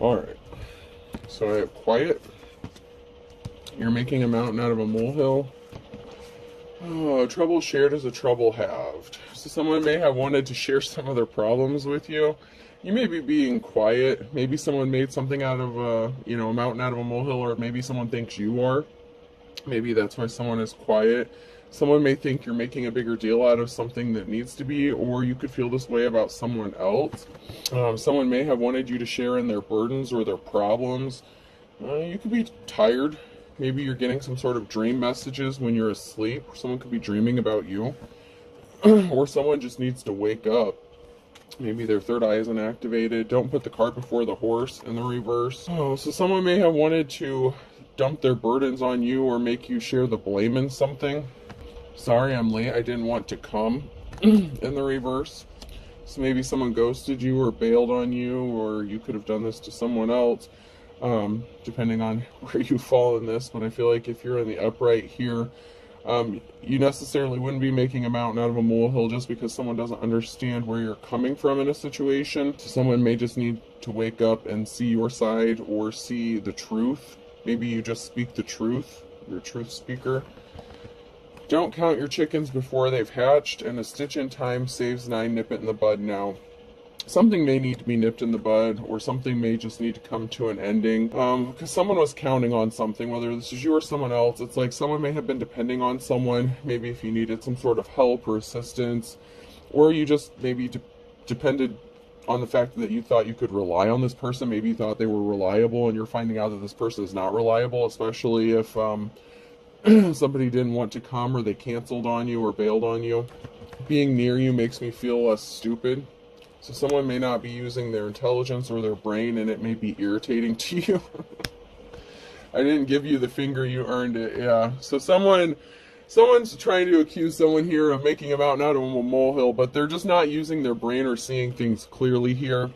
Alright, so I have quiet. You're making a mountain out of a molehill. Oh, trouble shared is a trouble halved. So someone may have wanted to share some of their problems with you. You may be being quiet. Maybe someone made something out of a mountain out of a molehill, or maybe someone thinks you are. Maybe that's why someone is quiet. Someone may think you're making a bigger deal out of something that needs to be, or you could feel this way about someone else. Someone may have wanted you to share in their burdens or their problems. You could be tired. Maybe you're getting some sort of dream messages when you're asleep. Someone could be dreaming about you. Or someone just needs to wake up. Maybe their third eye isn't activated. Don't put the cart before the horse in the reverse. Oh, so someone may have wanted to dump their burdens on you or make you share the blame in something. Sorry, I'm late. I didn't want to come in the reverse. So maybe someone ghosted you or bailed on you, or you could have done this to someone else. Depending on where you fall in this, but I feel like if you're in the upright here, you necessarily wouldn't be making a mountain out of a molehill just because someone doesn't understand where you're coming from in a situation. So someone may just need to wake up and see your side or see the truth. Maybe you just speak the truth. You're a truth speaker. Don't count your chickens before they've hatched, and a stitch in time saves 9. Nip it in the bud now. Something may need to be nipped in the bud, or something may just need to come to an ending. Because someone was counting on something, whether this is you or someone else. It's like someone may have been depending on someone, maybe if you needed some sort of help or assistance, or you just maybe depended on the fact that you thought you could rely on this person. Maybe you thought they were reliable, and you're finding out that this person is not reliable, especially if somebody didn't want to come, or they canceled on you or bailed on you. Being near you makes me feel less stupid. So someone may not be using their intelligence or their brain, and it may be irritating to you. I didn't give you the finger, you earned it. Yeah. So someone's trying to accuse someone here of making a mountain out of a molehill, but they're just not using their brain or seeing things clearly here.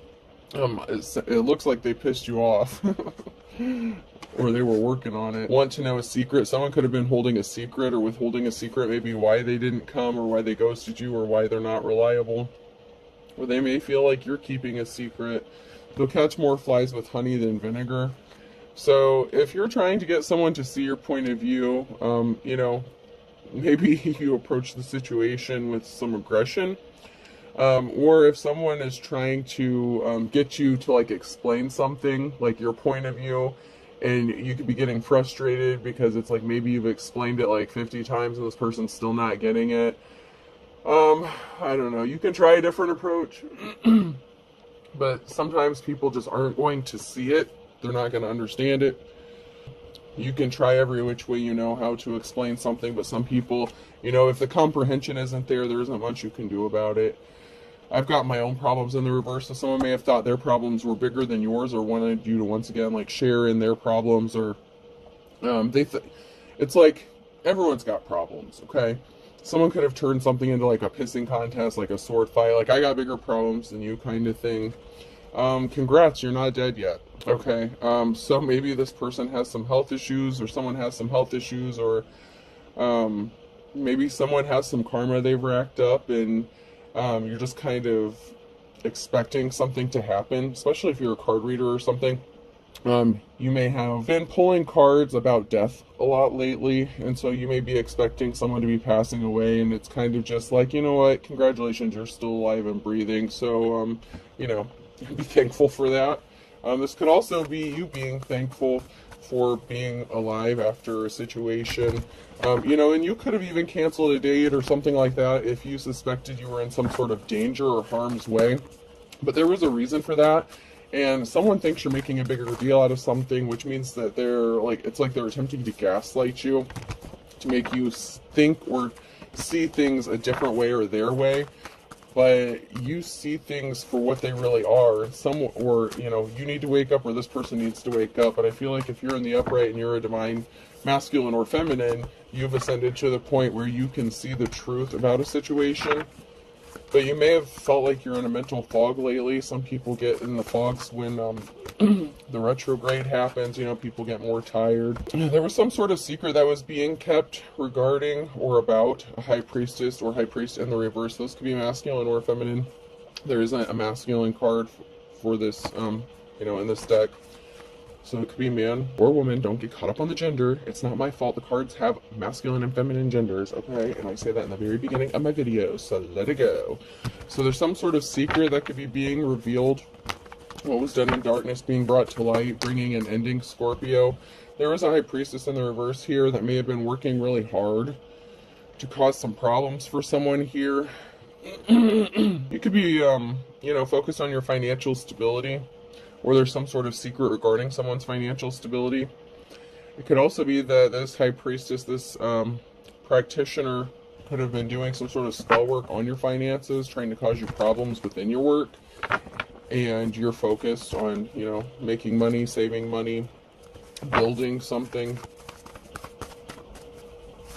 It looks like they pissed you off. Or they were working on it. Want to know a secret? Someone could have been holding a secret or withholding a secret, maybe why they didn't come, or why they ghosted you, or why they're not reliable. Or they may feel like you're keeping a secret. They'll catch more flies with honey than vinegar. So if you're trying to get someone to see your point of view, maybe you approach the situation with some aggression. Or if someone is trying to get you to explain something, like your point of view, and you could be getting frustrated because it's like maybe you've explained it 50 times and this person's still not getting it. I don't know. You can try a different approach, but sometimes people just aren't going to see it. They're not going to understand it. You can try every which way you know how to explain something, but some people, if the comprehension isn't there, there isn't much you can do about it. I've got my own problems in the reverse, so someone may have thought their problems were bigger than yours, or wanted you to once again share in their problems, or it's like everyone's got problems, okay? Someone could have turned something into a pissing contest, a sword fight, I got bigger problems than you kind of thing. Congrats, you're not dead yet. Okay, so maybe this person has some health issues, or someone has some health issues, or maybe someone has some karma they've racked up, and you're just kind of expecting something to happen, especially if you're a card reader or something. You may have been pulling cards about death a lot lately, and so you may be expecting someone to be passing away, and it's kind of just you know what, congratulations, you're still alive and breathing, so, be thankful for that. This could also be you being thankful for being alive after a situation, and you could have even canceled a date or something like that if you suspected you were in some sort of danger or harm's way, but there was a reason for that. And someone thinks you're making a bigger deal out of something, which means that it's like they're attempting to gaslight you, to make you think or see things a different way or their way. But you see things for what they really are. You need to wake up, or this person needs to wake up. But I feel like if you're in the upright and you're a divine masculine or feminine, you've ascended to the point where you can see the truth about a situation. But you may have felt like you're in a mental fog lately. Some people get in the fogs when the retrograde happens. People get more tired. There was some sort of secret that was being kept regarding or about a high priestess or high priest in the reverse. Those could be masculine or feminine. There isn't a masculine card for this you know, in this deck. So it could be man or woman. Don't get caught up on the gender. It's not my fault. The cards have masculine and feminine genders, okay? And I say that in the very beginning of my video, so let it go. So there's some sort of secret that could be being revealed. What was done in darkness being brought to light, bringing an ending, Scorpio. There was a high priestess in the reverse here that may have been working really hard to cause some problems for someone here. You could be, you know, focused on your financial stability, or there's some sort of secret regarding someone's financial stability. It could also be that this high priestess, this practitioner, could have been doing some sort of spell work on your finances, trying to cause you problems within your work, and you're focused on, you know, making money, saving money, building something.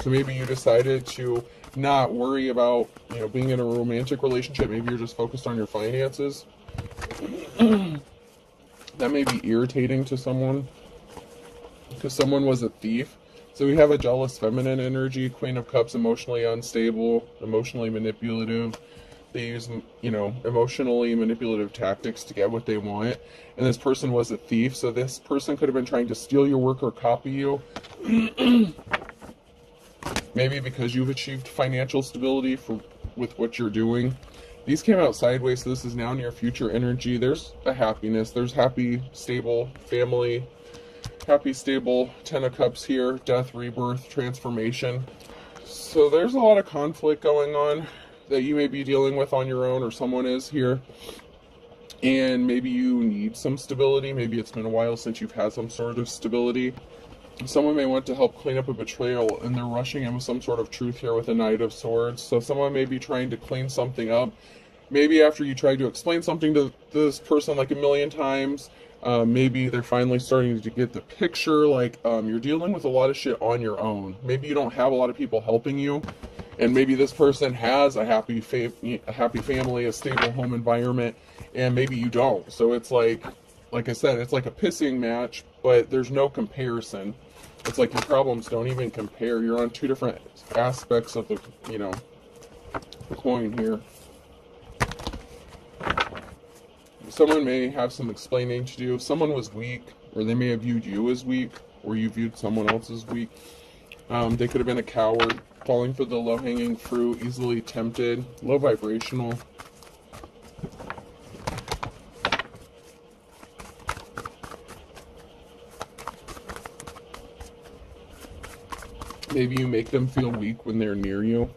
So maybe you decided to not worry about, you know, being in a romantic relationship. Maybe you're just focused on your finances. That may be irritating to someone, because someone was a thief. So we have a jealous feminine energy, Queen of Cups, emotionally unstable, emotionally manipulative. They use, you know, emotionally manipulative tactics to get what they want. And this person was a thief, so this person could have been trying to steal your work or copy you. Maybe because you've achieved financial stability with what you're doing. These came out sideways, so this is now near future energy. There's a happiness. There's happy, stable family. Happy, stable Ten of Cups here. Death, rebirth, transformation. So there's a lot of conflict going on that you may be dealing with on your own, or someone is here. And maybe you need some stability. Maybe it's been a while since you've had some sort of stability. Someone may want to help clean up a betrayal, and they're rushing in with some sort of truth here with a Knight of Swords. So someone may be trying to clean something up. Maybe after you try to explain something to this person like a million times, maybe they're finally starting to get the picture. Like, you're dealing with a lot of shit on your own. Maybe you don't have a lot of people helping you, and maybe this person has a happy family, a stable home environment, and maybe you don't. So it's like I said, it's like a pissing match, but there's no comparison. It's like your problems don't even compare. You're on two different aspects of the, you know, the coin here. Someone may have some explaining to do. If someone was weak, or they may have viewed you as weak, or you viewed someone else as weak. They could have been a coward, falling for the low-hanging fruit, easily tempted, low vibrational. Maybe you make them feel weak when they're near you.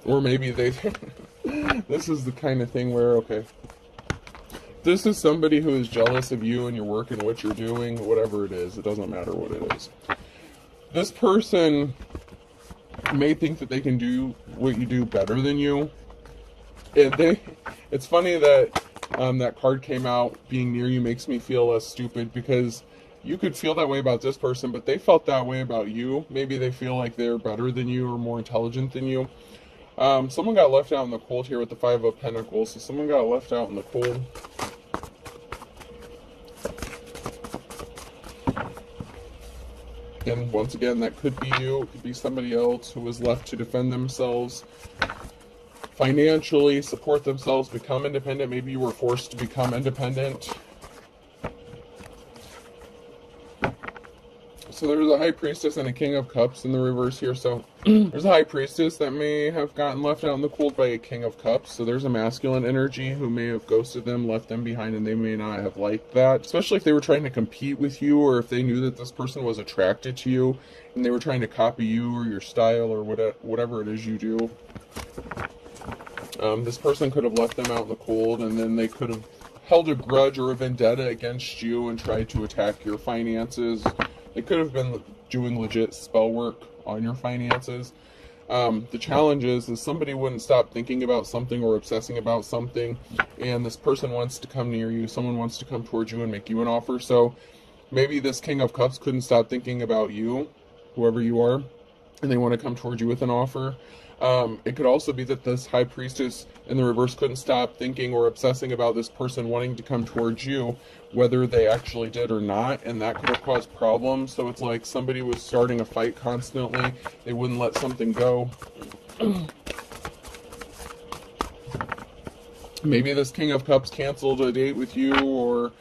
Or maybe they, this is the kind of thing where, okay, this is somebody who is jealous of you and your work and what you're doing, whatever it is. It doesn't matter what it is. This person may think that they can do what you do better than you. And it's funny that that card came out, being near you makes me feel less stupid, because you could feel that way about this person, but they felt that way about you. Maybe they feel like they're better than you or more intelligent than you. Someone got left out in the cold here with the Five of Pentacles. So someone got left out in the cold. And once again, that could be you. It could be somebody else who was left to defend themselves financially, support themselves, become independent. Maybe you were forced to become independent. So there's a High Priestess and a King of Cups in the reverse here. So there's a High Priestess that may have gotten left out in the cold by a King of Cups. So there's a masculine energy who may have ghosted them, left them behind, and they may not have liked that. Especially if they were trying to compete with you, or if they knew that this person was attracted to you and they were trying to copy you or your style or whatever it is you do. This person could have left them out in the cold, and then they could have held a grudge or a vendetta against you and tried to attack your finances. They could have been doing legit spell work on your finances. The challenge is somebody wouldn't stop thinking about something or obsessing about something, and this person wants to come near you. Someone wants to come towards you and make you an offer. So maybe this King of Cups couldn't stop thinking about you, whoever you are, and they want to come towards you with an offer. It could also be that this high priestess in the reverse couldn't stop thinking or obsessing about this person wanting to come towards you, whether they actually did or not, and that could have caused problems. So it's like somebody was starting a fight constantly. They wouldn't let something go. Maybe this King of Cups canceled a date with you, or,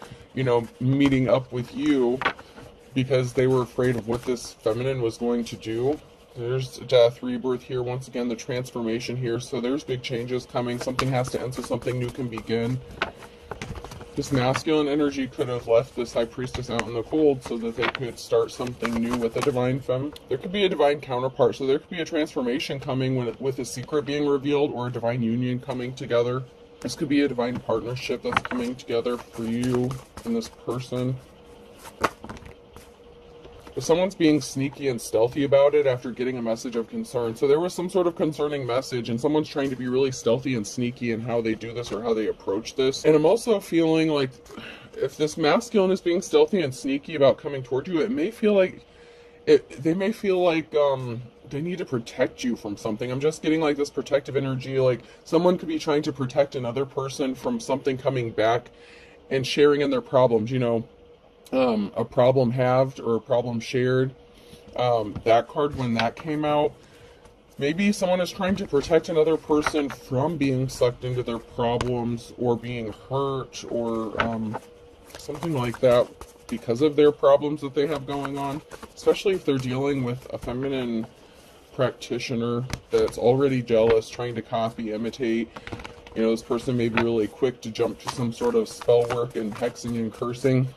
meeting up with you because they were afraid of what this feminine was going to do. There's death, rebirth here. Once again, the transformation here. So there's big changes coming. Something has to end so something new can begin. This masculine energy could have left this high priestess out in the cold so that they could start something new with a divine femme. There could be a divine counterpart. So there could be a transformation coming with a secret being revealed, or a divine union coming together. This could be a divine partnership that's coming together for you and this person. If someone's being sneaky and stealthy about it after getting a message of concern. So there was some sort of concerning message, and someone's trying to be really stealthy and sneaky in how they do this or how they approach this. And I'm also feeling like if this masculine is being stealthy and sneaky about coming toward you, it may feel like they may feel like they need to protect you from something. I'm just getting like this protective energy, like someone could be trying to protect another person from something coming back and sharing in their problems, a problem halved or a problem shared. That card, when that came out, maybe someone is trying to protect another person from being sucked into their problems or being hurt or something like that because of their problems that they have going on, especially if they're dealing with a feminine practitioner that's already jealous, trying to copy, imitate. This person may be really quick to jump to some sort of spell work and hexing and cursing.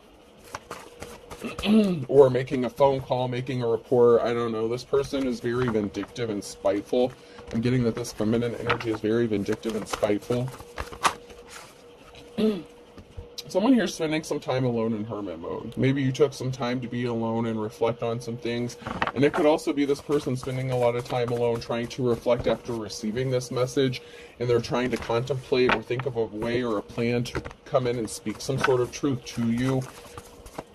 Or making a phone call, making a report. I don't know. This person is very vindictive and spiteful. I'm getting that this feminine energy is very vindictive and spiteful. Someone here is spending some time alone in hermit mode. Maybe you took some time to be alone and reflect on some things. And it could also be this person spending a lot of time alone trying to reflect after receiving this message. And they're trying to contemplate or think of a way or a plan to come in and speak some sort of truth to you.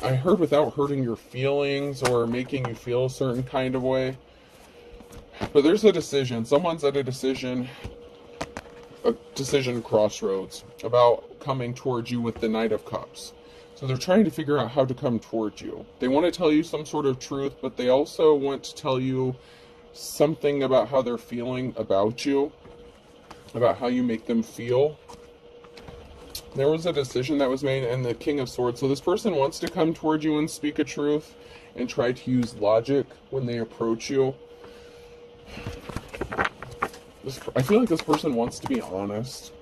I heard without hurting your feelings or making you feel a certain kind of way. But there's a decision. Someone's at a decision crossroads about coming towards you with the Knight of Cups. So they're trying to figure out how to come towards you. They want to tell you some sort of truth, but they also want to tell you something about how they're feeling about you, about how you make them feel. There was a decision that was made, and the King of Swords. So this person wants to come toward you and speak a truth and try to use logic when they approach you. I feel like this person wants to be honest.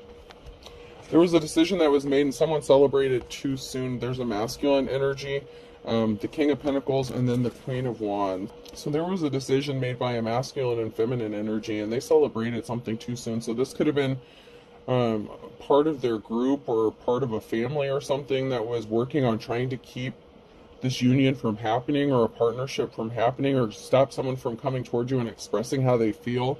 There was a decision that was made and someone celebrated too soon. There's a masculine energy, the King of Pentacles, and then the Queen of Wands. So there was a decision made by a masculine and feminine energy, and they celebrated something too soon. So this could have been part of their group or part of a family or something that was working on trying to keep this union from happening or a partnership from happening or stop someone from coming towards you and expressing how they feel.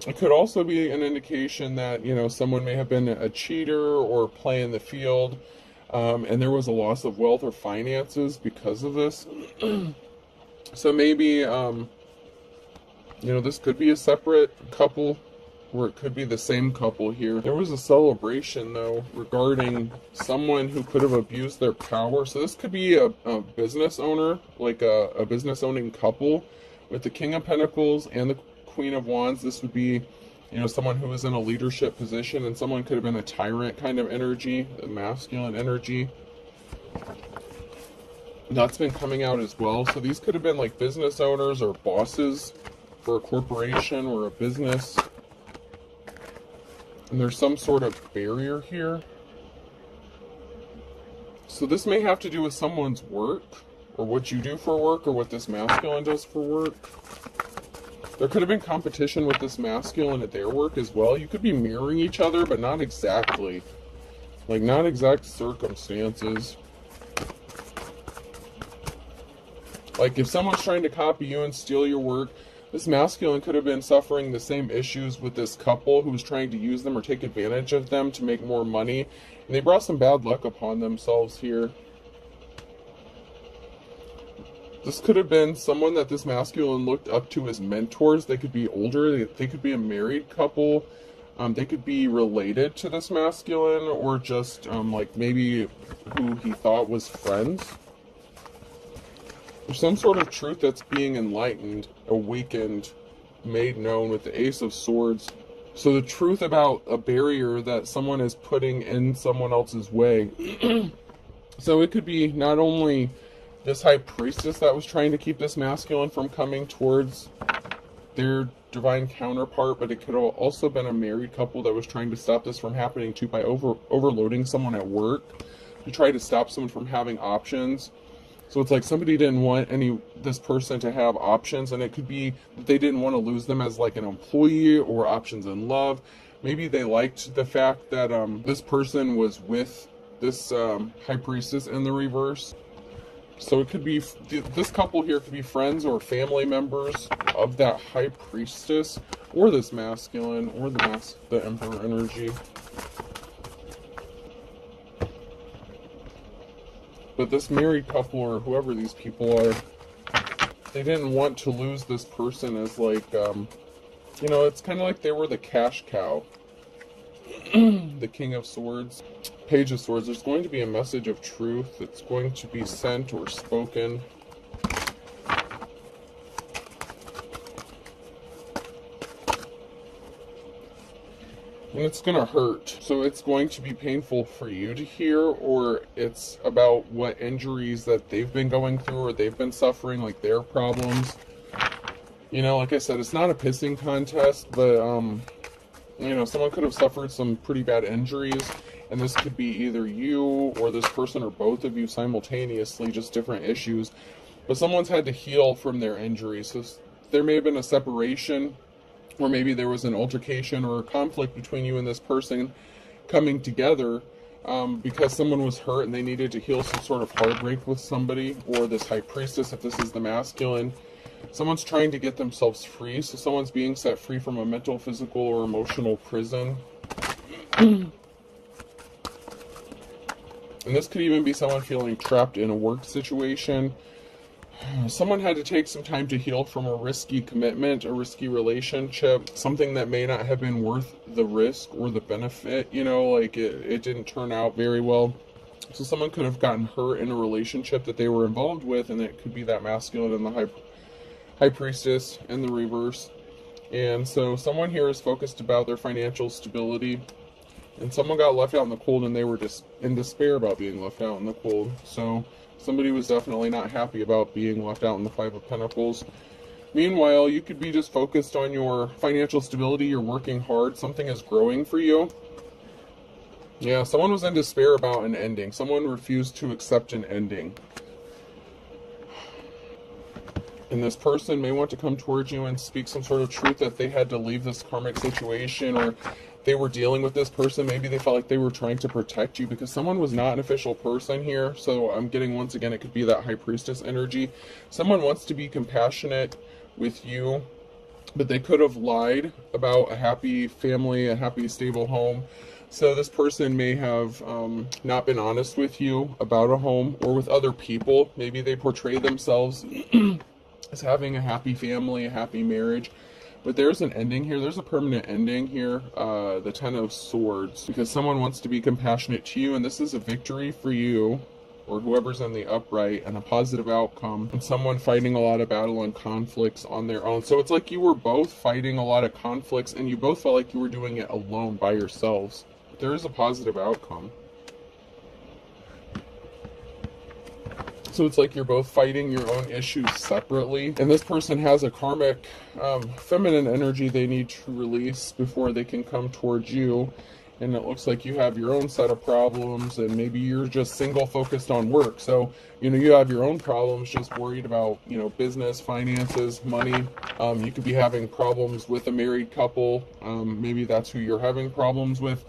It could also be an indication that, someone may have been a cheater or play in the field, and there was a loss of wealth or finances because of this. So maybe, this could be a separate couple, or it could be the same couple here. There was a celebration, though, regarding someone who could have abused their power. So this could be a business owner, like a business-owning couple with the King of Pentacles and the Queen of Wands. This would be, someone who was in a leadership position, and someone could have been a tyrant kind of energy, a masculine energy. That's been coming out as well. So these could have been like business owners or bosses for a corporation or a business. And there's some sort of barrier here. So this may have to do with someone's work, or what you do for work, or what this masculine does for work. There could have been competition with this masculine at their work as well. You could be mirroring each other, but not exactly. Like, not exact circumstances. Like, if someone's trying to copy you and steal your work, this masculine could have been suffering the same issues with this couple who was trying to use them or take advantage of them to make more money. And they brought some bad luck upon themselves here. This could have been someone that this masculine looked up to as mentors. They could be older. They could be a married couple. They could be related to this masculine, or just like maybe who he thought was friends. There's some sort of truth that's being enlightened, awakened, made known with the Ace of Swords. So the truth about a barrier that someone is putting in someone else's way. So it could be not only this High Priestess that was trying to keep this masculine from coming towards their divine counterpart, but it could have also been a married couple that was trying to stop this from happening too, by overloading someone at work to try to stop someone from having options. So it's like somebody didn't want this person to have options, and it could be that they didn't want to lose them as like an employee, or options in love. Maybe they liked the fact that this person was with this High Priestess in the reverse. So it could be, this couple here could be friends or family members of that High Priestess, or this masculine, or the Emperor energy. But this married couple, or whoever these people are, they didn't want to lose this person as like, you know, it's kind of like they were the cash cow. The King of Swords, Page of Swords. There's going to be a message of truth that's going to be sent or spoken. And it's going to hurt. So it's going to be painful for you to hear, or it's about what injuries that they've been going through, or they've been suffering, like their problems. You know, like I said, it's not a pissing contest, but, you know, someone could have suffered some pretty bad injuries, and this could be either you or this person or both of you simultaneously, just different issues. But someone's had to heal from their injuries. So there may have been a separation, or maybe there was an altercation or a conflict between you and this person coming together because someone was hurt and they needed to heal some sort of heartbreak with somebody, or this High Priestess, if this is the masculine. Someone's trying to get themselves free, so someone's being set free from a mental, physical, or emotional prison. And this could even be someone feeling trapped in a work situation. Someone had to take some time to heal from a risky commitment, a risky relationship, something that may not have been worth the risk or the benefit, you know, like it didn't turn out very well. So someone could have gotten hurt in a relationship that they were involved with, and it could be that masculine and the High Priestess in the reverse. And so someone here is focused about their financial stability, and someone got left out in the cold, and they were just in despair about being left out in the cold. So somebody was definitely not happy about being left out in the Five of Pentacles. Meanwhile, you could be just focused on your financial stability. You're working hard. Something is growing for you. Yeah, someone was in despair about an ending. Someone refused to accept an ending. And this person may want to come towards you and speak some sort of truth that they had to leave this karmic situation, or they were dealing with this person. Maybe they felt like they were trying to protect you, because someone was not an official person here. So I'm getting, once again, it could be that High Priestess energy. Someone wants to be compassionate with you, but they could have lied about a happy family, a happy, stable home. So this person may have not been honest with you about a home, or with other people. Maybe they portray themselves as having a happy family, a happy marriage. But there's an ending here. There's a permanent ending here. The Ten of Swords. Because someone wants to be compassionate to you, and this is a victory for you, or whoever's in the upright, and a positive outcome. And someone fighting a lot of battle and conflicts on their own. So it's like you were both fighting a lot of conflicts, and you both felt like you were doing it alone by yourselves. But there is a positive outcome. So it's like you're both fighting your own issues separately. And this person has a karmic feminine energy they need to release before they can come towards you. And it looks like you have your own set of problems, and maybe you're just single focused on work. So, you know, you have your own problems, just worried about, you know, business, finances, money. You could be having problems with a married couple. Maybe that's who you're having problems with.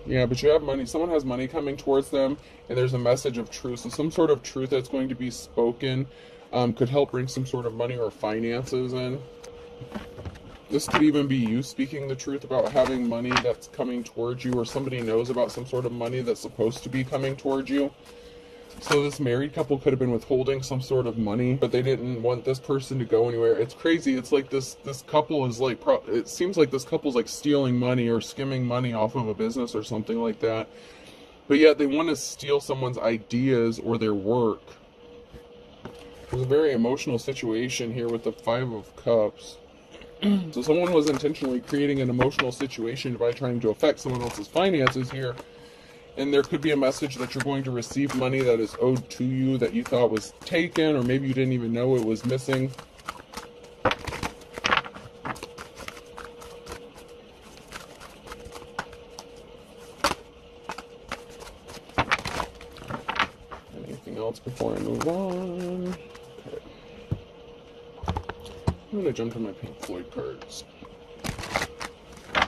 Yeah, but you have money. Someone has money coming towards them, and there's a message of truth. So some sort of truth that's going to be spoken could help bring some sort of money or finances in. This could even be you speaking the truth about having money that's coming towards you, or somebody knows about some sort of money that's supposed to be coming towards you. So this married couple could have been withholding some sort of money, but they didn't want this person to go anywhere. It's crazy. It's like this couple is like, it seems like this couple's like stealing money or skimming money off of a business or something like that. But yet they want to steal someone's ideas or their work. There's a very emotional situation here with the Five of Cups. So someone was intentionally creating an emotional situation by trying to affect someone else's finances here. And there could be a message that you're going to receive money that is owed to you that you thought was taken, or maybe you didn't even know it was missing. Anything else before I move on? Okay. I'm going to jump to my Pink Floyd cards. I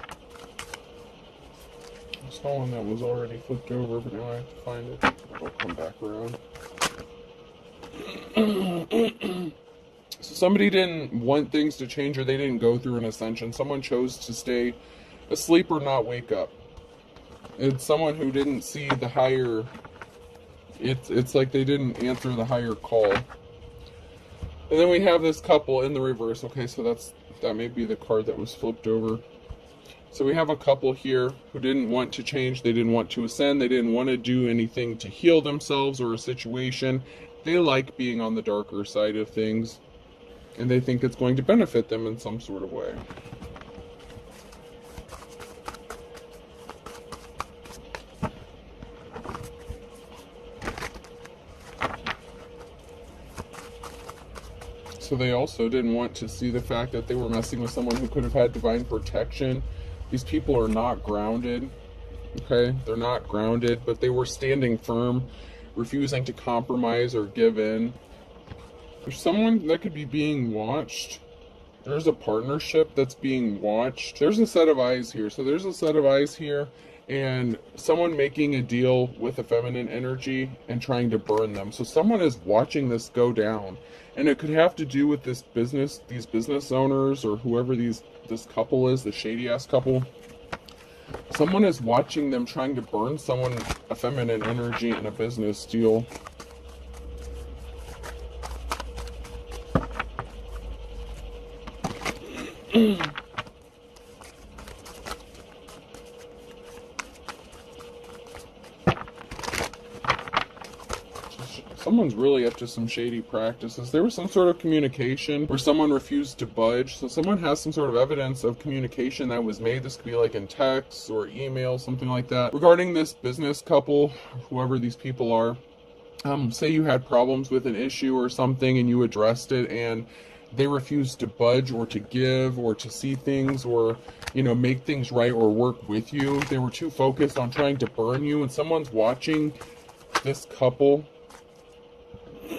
saw one that was already flipped over, but now I have to find it. I'll come back around. So somebody didn't want things to change, or they didn't go through an ascension. Someone chose to stay asleep or not wake up. It's someone who didn't see the higher... It's like they didn't answer the higher call. And then we have this couple in the reverse. Okay, so that may be the card that was flipped over. So we have a couple here who didn't want to change. They didn't want to ascend. They didn't want to do anything to heal themselves or a situation. They like being on the darker side of things, and they think it's going to benefit them in some sort of way. So they also didn't want to see the fact that they were messing with someone who could have had divine protection. These people are not grounded, okay? They're not grounded, but they were standing firm, refusing to compromise or give in. There's someone that could be being watched. There's a partnership that's being watched. There's a set of eyes here. So there's a set of eyes here, and someone making a deal with a feminine energy and trying to burn them. So someone is watching this go down. And it could have to do with this business, these business owners, or whoever this couple is, the shady-ass couple. Someone is watching them trying to burn someone, a feminine energy in a business deal. Someone's really up to some shady practices. There was some sort of communication where someone refused to budge. So someone has some sort of evidence of communication that was made. This could be like in text or email, something like that. Regarding this business couple, whoever these people are, say you had problems with an issue or something and you addressed it, and they refused to budge or to give or to see things or, you know, make things right or work with you. They were too focused on trying to burn you, and someone's watching this couple.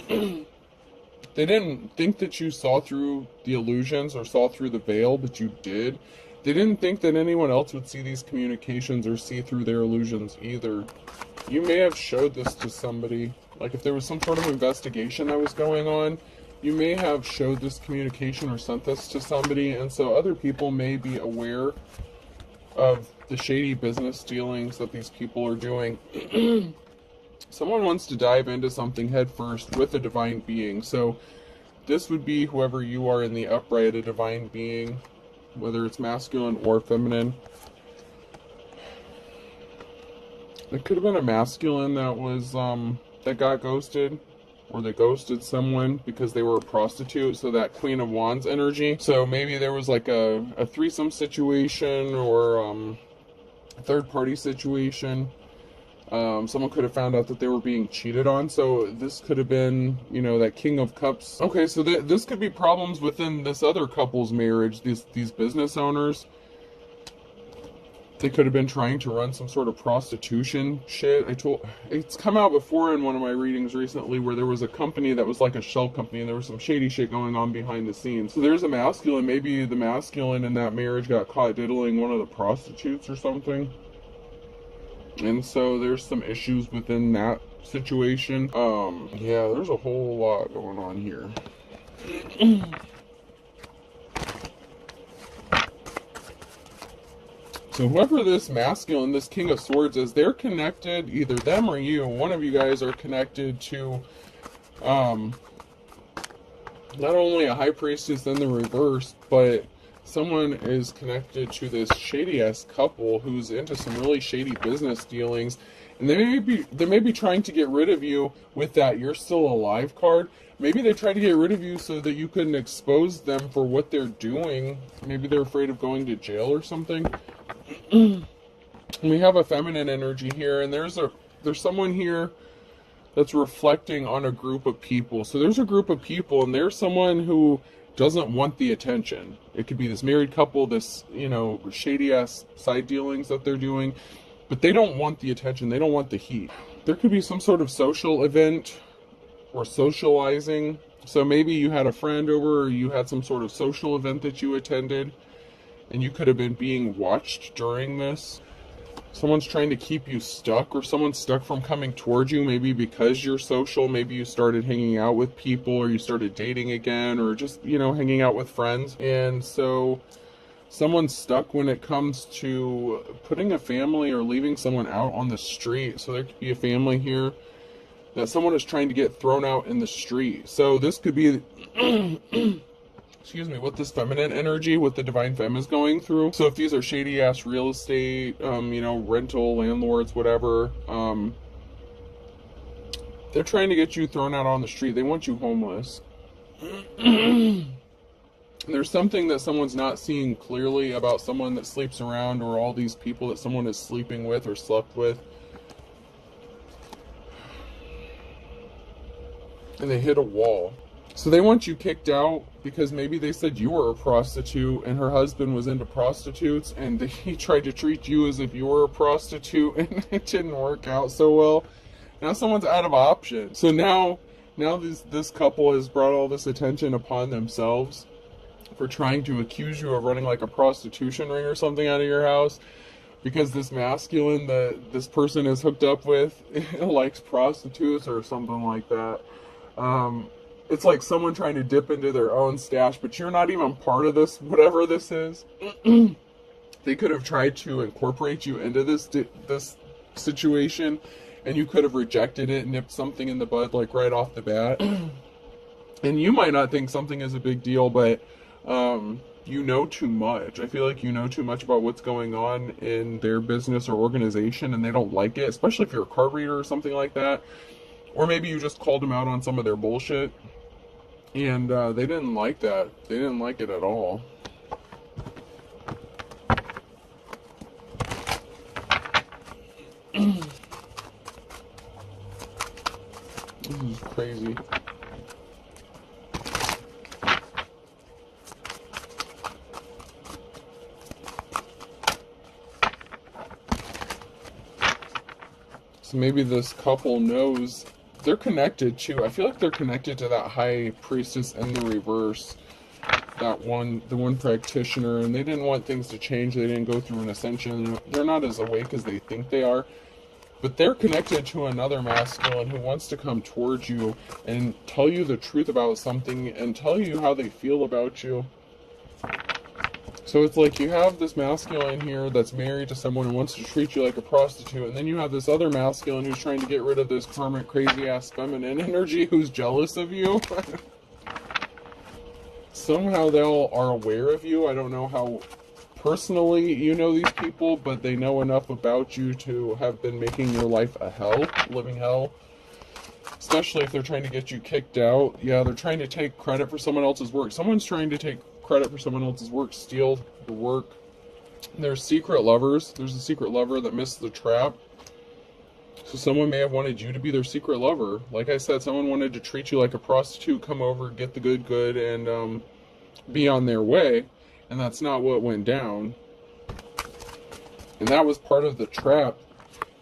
They didn't think that you saw through the illusions or saw through the veil, but you did. They didn't think that anyone else would see these communications or see through their illusions either. You may have showed this to somebody. Like if there was some sort of investigation that was going on, you may have showed this communication or sent this to somebody, and so other people may be aware of the shady business dealings that these people are doing. Someone wants to dive into something head first with a divine being. So this would be whoever you are in the upright, a divine being, whether it's masculine or feminine. It could have been a masculine that was that got ghosted, or they ghosted someone because they were a prostitute. So that Queen of Wands energy. So maybe there was like a threesome situation or a third party situation. Someone could have found out that they were being cheated on. So this could have been, you know, that King of Cups. Okay, so this could be problems within this other couple's marriage. These business owners, they could have been trying to run some sort of prostitution shit. It's come out before in one of my readings recently where there was a company that was like a shell company, and there was some shady shit going on behind the scenes. So there's a masculine. Maybe the masculine in that marriage got caught diddling one of the prostitutes or something. And so there's some issues within that situation. Yeah, there's a whole lot going on here. So whoever this masculine, this King of Swords is, they're connected, either them or you, one of you guys are connected to not only a High Priestess in the reverse, but someone is connected to this shady-ass couple who's into some really shady business dealings. And they may be trying to get rid of you with that "you're still alive" card. Maybe they tried to get rid of you so that you couldn't expose them for what they're doing. Maybe they're afraid of going to jail or something. We have a feminine energy here, and there's someone here that's reflecting on a group of people. So there's a group of people, and there's someone who doesn't want the attention. It could be this married couple, this, shady ass side dealings that they're doing, but they don't want the attention. They don't want the heat. There could be some sort of social event or socializing. So maybe you had a friend over, or you had some sort of social event that you attended, and you could have been being watched during this. Someone's trying to keep you stuck, or someone's stuck from coming towards you, maybe because you're social. Maybe you started hanging out with people, or you started dating again, or just, hanging out with friends. And so someone's stuck when it comes to putting a family or leaving someone out on the street. So there could be a family here that someone is trying to get thrown out in the street. So this could be excuse me, what this feminine energy, what the divine femme is going through. So if these are shady ass real estate, rental landlords, whatever, they're trying to get you thrown out on the street. They want you homeless. There's something that someone's not seeing clearly about someone that sleeps around, or all these people that someone is sleeping with or slept with. And they hit a wall. So they want you kicked out because maybe they said you were a prostitute and her husband was into prostitutes, and he tried to treat you as if you were a prostitute, and it didn't work out so well. Now someone's out of options. So now this couple has brought all this attention upon themselves for trying to accuse you of running like a prostitution ring or something out of your house, because this masculine that this person is hooked up with likes prostitutes or something like that. It's like someone trying to dip into their own stash, but you're not even part of this, whatever this is. They could have tried to incorporate you into this situation, and you could have rejected it, nipped something in the bud like right off the bat. And you might not think something is a big deal, but you know too much. I feel like you know too much about what's going on in their business or organization, and they don't like it, especially if you're a card reader or something like that. Or maybe you just called them out on some of their bullshit, and they didn't like that. They didn't like it at all. This is crazy. So maybe this couple knows they're connected to, I feel like they're connected to that High Priestess in the reverse, the one practitioner, and they didn't want things to change. They didn't go through an ascension. They're not as awake as they think they are, but they're connected to another masculine who wants to come towards you and tell you the truth about something and tell you how they feel about you. So it's like you have this masculine here that's married to someone who wants to treat you like a prostitute, and then you have this other masculine who's trying to get rid of this karmic crazy ass feminine energy who's jealous of you. Somehow they all are aware of you. I don't know how personally you know these people, but they know enough about you to have been making your life a hell, living hell. Especially if they're trying to get you kicked out. Yeah, they're trying to take credit for someone else's work. Someone's trying to take credit for someone else's work, steal the work. There's secret lovers. There's a secret lover that missed the trap. So someone may have wanted you to be their secret lover. Like I said, someone wanted to treat you like a prostitute, come over, get the good, and be on their way. And that's not what went down. And that was part of the trap.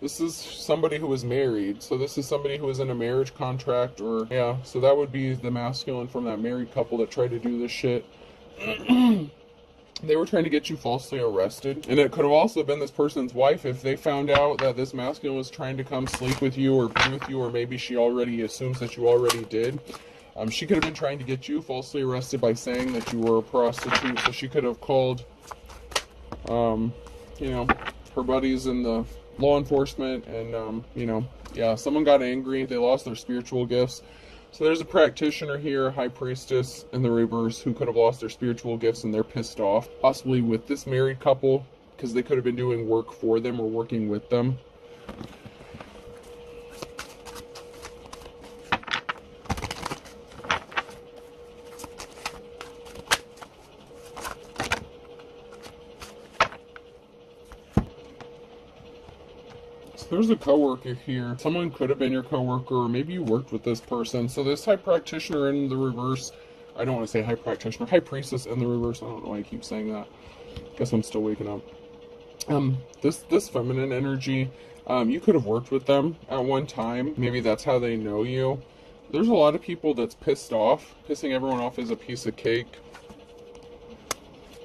This is somebody who was married. So this is somebody who was in a marriage contract, or, yeah, so that would be the masculine from that married couple that tried to do this shit. They were trying to get you falsely arrested. And it could have also been this person's wife if they found out that this masculine was trying to come sleep with you or be with you, or maybe she already assumes that you already did. She could have been trying to get you falsely arrested by saying that you were a prostitute. So she could have called you know, her buddies in the law enforcement, and you know, yeah, someone got angry. They lost their spiritual gifts. So there's a practitioner here, high priestess in the reverse, who could have lost their spiritual gifts, and they're pissed off, possibly with this married couple, because they could have been doing work for them or working with them. There's a coworker here. Someone could have been your coworker, or maybe you worked with this person. So this high practitioner in the reverse, I don't want to say high practitioner, high priestess in the reverse. I don't know why I keep saying that. Guess I'm still waking up. This feminine energy, you could have worked with them at one time. Maybe that's how they know you. There's a lot of people that's pissed off. Pissing everyone off is a piece of cake,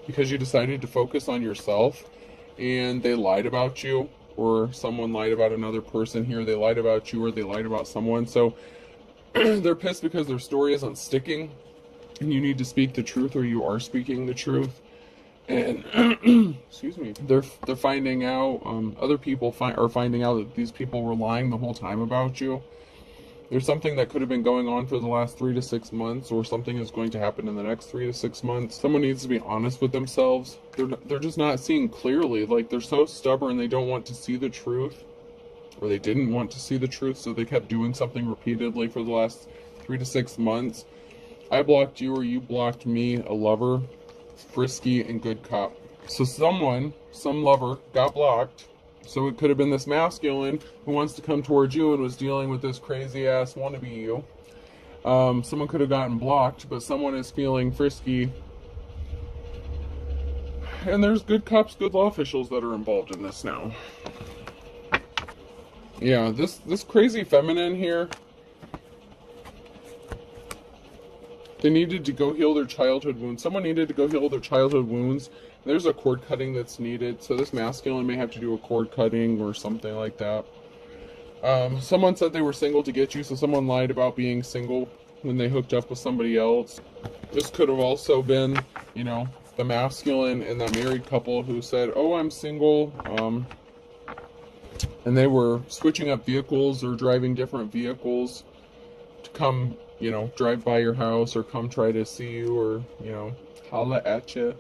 because you decided to focus on yourself, and they lied about you. Or someone lied about another person here. They lied about you, or they lied about someone. So they're pissed because their story isn't sticking, and you need to speak the truth, or you are speaking the truth. And excuse me, they're finding out. Other people are finding out that these people were lying the whole time about you. There's something that could have been going on for the last 3 to 6 months, or something is going to happen in the next 3 to 6 months. Someone needs to be honest with themselves. They're just not seeing clearly. Like, they're so stubborn, they don't want to see the truth, or they didn't want to see the truth, so they kept doing something repeatedly for the last 3 to 6 months. I blocked you, or you blocked me, a lover, frisky and good cop. So some lover got blocked. So it could have been this masculine who wants to come towards you and was dealing with this crazy ass wannabe you. Someone could have gotten blocked, but someone is feeling frisky. And there's good cops, good law officials that are involved in this now. Yeah, this crazy feminine here, they needed to go heal their childhood wounds. Someone needed to go heal their childhood wounds. There's a cord cutting that's needed. So this masculine may have to do a cord cutting or something like that. Someone said they were single to get you, so someone lied about being single when they hooked up with somebody else. This could have also been, you know, the masculine and that married couple who said, oh, I'm single. And they were switching up vehicles or driving different vehicles to come, you know, drive by your house or come try to see you, or, you know, holla at you.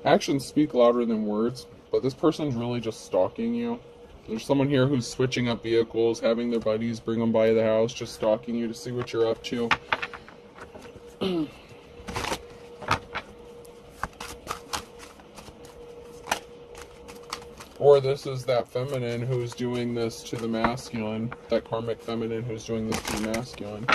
Actions speak louder than words, but this person's really just stalking you. There's someone here who's switching up vehicles, having their buddies bring them by the house, just stalking you to see what you're up to. Or this is that feminine who's doing this to the masculine, that karmic feminine who's doing this to the masculine.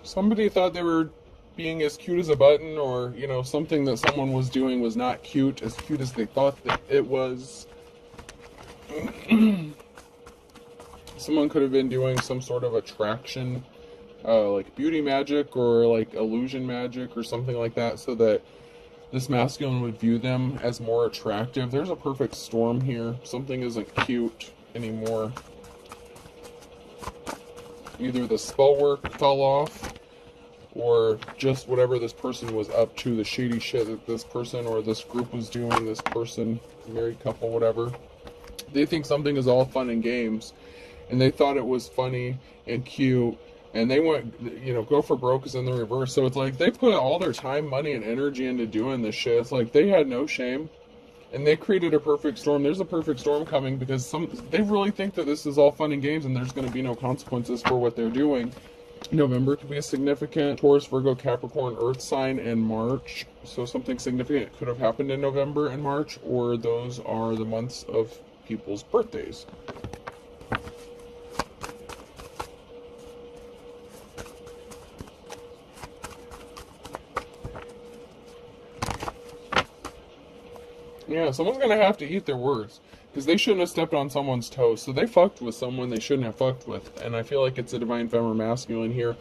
Somebody thought they were being as cute as a button, or, you know, something that someone was doing was not cute as they thought that it was. Someone could have been doing some sort of attraction, like beauty magic or like illusion magic or something like that, so that this masculine would view them as more attractive. There's a perfect storm here. Something isn't cute anymore. Either the spell work fell off, or just whatever this person was up to, the shady shit that this person or this group was doing, this person, married couple, whatever. They think something is all fun and games, and they thought it was funny and cute, and they went, you know, go for broke is in the reverse. So it's like they put all their time, money, and energy into doing this shit. It's like they had no shame, and they created a perfect storm. There's a perfect storm coming because they really think that this is all fun and games, and there's going to be no consequences for what they're doing. November could be a significant Taurus, Virgo, Capricorn, Earth sign in March. So something significant could have happened in November and March, or those are the months of people's birthdays. Yeah, someone's going to have to eat their words, because they shouldn't have stepped on someone's toes. So they fucked with someone they shouldn't have fucked with. And I feel like it's a divine feminine masculine here.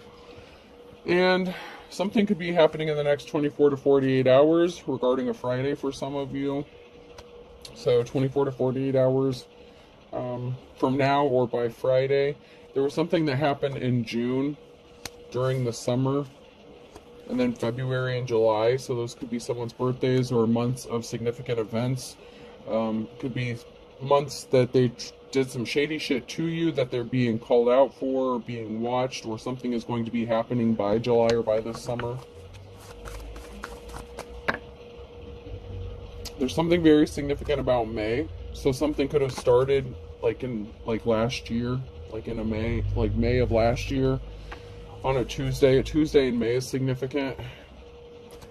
And something could be happening in the next 24 to 48 hours regarding a Friday for some of you. So 24 to 48 hours from now or by Friday. There was something that happened in June during the summer, and then February and July. So those could be someone's birthdays or months of significant events. Could be months that they did some shady shit to you that they're being called out for, or being watched, or something is going to be happening by July or by this summer. There's something very significant about May. So something could have started like last year, like in May of last year on a Tuesday. A Tuesday in May is significant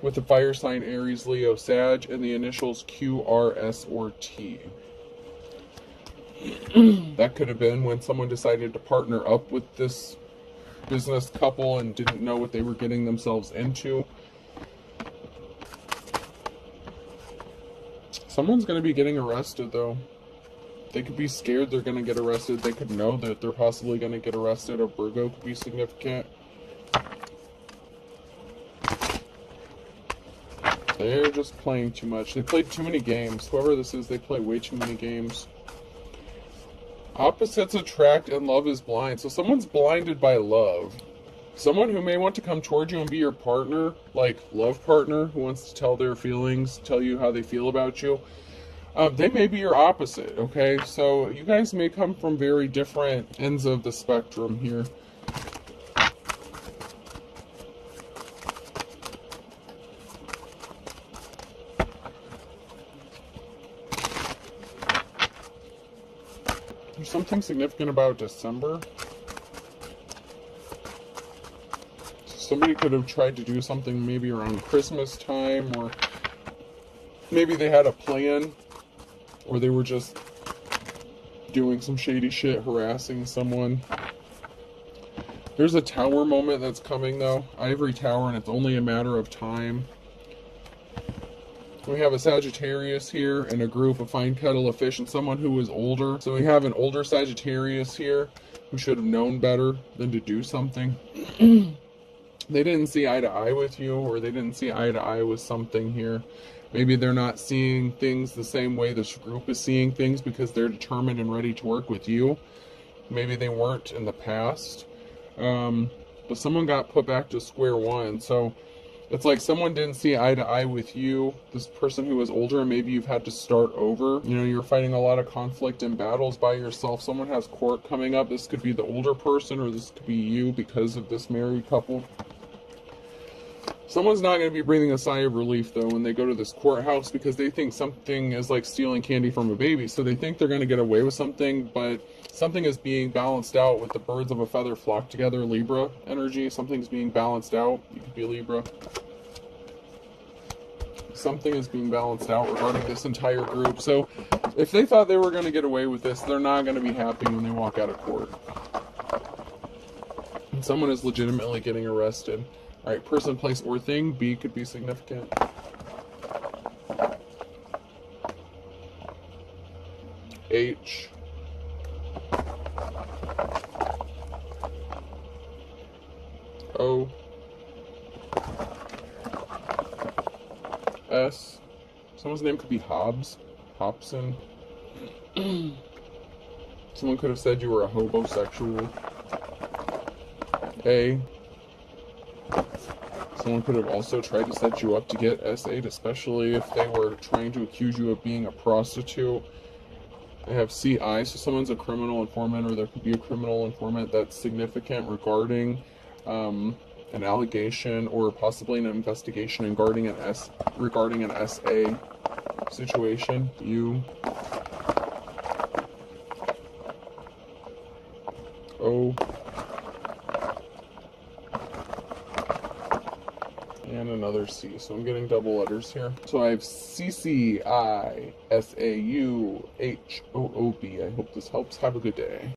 with the fire sign Aries, Leo, Sag, and the initials Q, R, S, or T. That could have been when someone decided to partner up with this business couple and didn't know what they were getting themselves into. Someone's going to be getting arrested, though. They could be scared they're going to get arrested. They could know that they're possibly going to get arrested. A Virgo could be significant. They're just playing too much. They played too many games. Whoever this is, they play way too many games. Opposites attract and love is blind. So someone's blinded by love. Someone who may want to come towards you and be your partner, like love partner, who wants to tell their feelings, tell you how they feel about you. They may be your opposite, okay? So you guys may come from very different ends of the spectrum here. There's something significant about December. Somebody could have tried to do something maybe around Christmas time, or maybe they had a plan, or they were just doing some shady shit, harassing someone. There's a tower moment that's coming, though. Ivory tower, and it's only a matter of time. We have a Sagittarius here and a group, a fine kettle of fish, and someone who is older. So we have an older Sagittarius here who should have known better than to do something. They didn't see eye to eye with you, or they didn't see eye to eye with something here. Maybe they're not seeing things the same way this group is seeing things because they're determined and ready to work with you. Maybe they weren't in the past. But someone got put back to square one. So it's like someone didn't see eye to eye with you, this person who was older, and maybe you've had to start over. You know, you're fighting a lot of conflict and battles by yourself. Someone has court coming up. This could be the older person, or this could be you because of this married couple. Someone's not going to be breathing a sigh of relief, though, when they go to this courthouse, because they think something is like stealing candy from a baby. So they think they're going to get away with something, but something is being balanced out with the birds of a feather flock together, Libra energy. Something's being balanced out. You could be Libra. Something is being balanced out regarding this entire group. So if they thought they were going to get away with this, they're not going to be happy when they walk out of court. And someone is legitimately getting arrested. All right, person, place, or thing. B could be significant. H. O. S. Someone's name could be Hobbs. Hobson. Someone could have said you were a hobosexual. A. Someone could have also tried to set you up to get S8, especially if they were trying to accuse you of being a prostitute. I have CI, so someone's a criminal informant, or there could be a criminal informant that's significant regarding an allegation or possibly an investigation regarding an SA situation. U. O. And another C. So I'm getting double letters here. So I have CCISAUHOOB. I hope this helps. Have a good day.